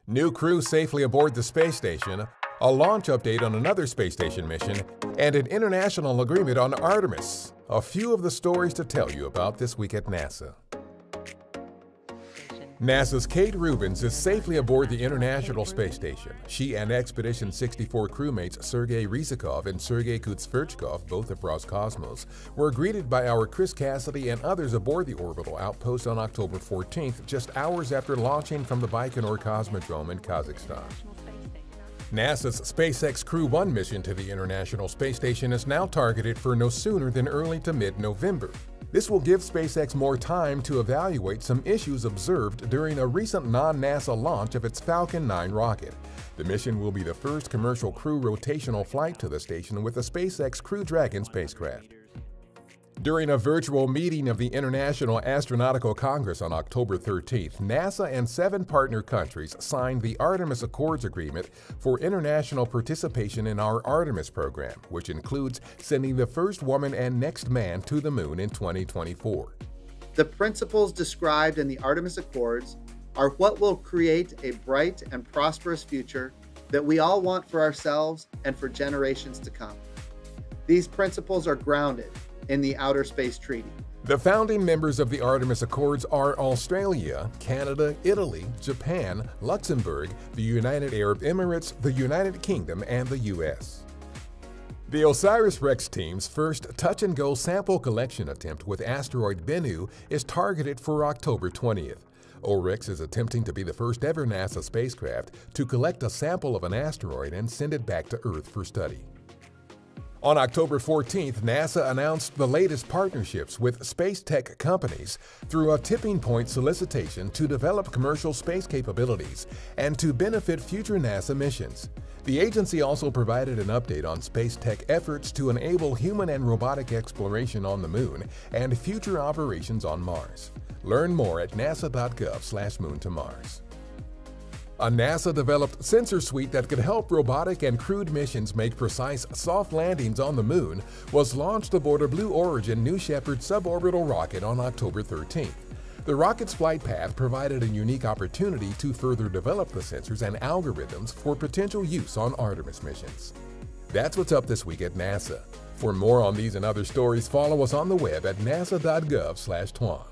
New crew safely aboard the space station, a launch update on another space station mission, and an international agreement on Artemis. A few of the stories to tell you about this week at NASA. NASA's Kate Rubins is safely aboard the International Space Station. She and Expedition 64 crewmates Sergei Ryzhikov and Sergei Kutsverchkov, both of Roscosmos, were greeted by our Chris Cassidy and others aboard the orbital outpost on October 14th, just hours after launching from the Baikonur Cosmodrome in Kazakhstan. NASA's SpaceX Crew 1 mission to the International Space Station is now targeted for no sooner than early to mid-November. This will give SpaceX more time to evaluate some issues observed during a recent non-NASA launch of its Falcon 9 rocket. The mission will be the first commercial crew rotational flight to the station with a SpaceX Crew Dragon spacecraft. During a virtual meeting of the International Astronautical Congress on October 13th, NASA and 7 partner countries signed the Artemis Accords Agreement for international participation in our Artemis program, which includes sending the first woman and next man to the moon in 2024. The principles described in the Artemis Accords are what will create a bright and prosperous future that we all want for ourselves and for generations to come. These principles are grounded in the Outer Space Treaty. The founding members of the Artemis Accords are Australia, Canada, Italy, Japan, Luxembourg, the United Arab Emirates, the United Kingdom, and the U.S. The OSIRIS-REx team's first touch-and-go sample collection attempt with asteroid Bennu is targeted for October 20th. OREX is attempting to be the first ever NASA spacecraft to collect a sample of an asteroid and send it back to Earth for study. On October 14th, NASA announced the latest partnerships with space tech companies through a tipping point solicitation to develop commercial space capabilities and to benefit future NASA missions. The agency also provided an update on space tech efforts to enable human and robotic exploration on the Moon and future operations on Mars. Learn more at nasa.gov/moon-to-Mars. A NASA-developed sensor suite that could help robotic and crewed missions make precise soft landings on the Moon was launched aboard a Blue Origin New Shepard suborbital rocket on October 13th. The rocket's flight path provided a unique opportunity to further develop the sensors and algorithms for potential use on Artemis missions. That's what's up this week at NASA. For more on these and other stories, follow us on the web at nasa.gov/twan.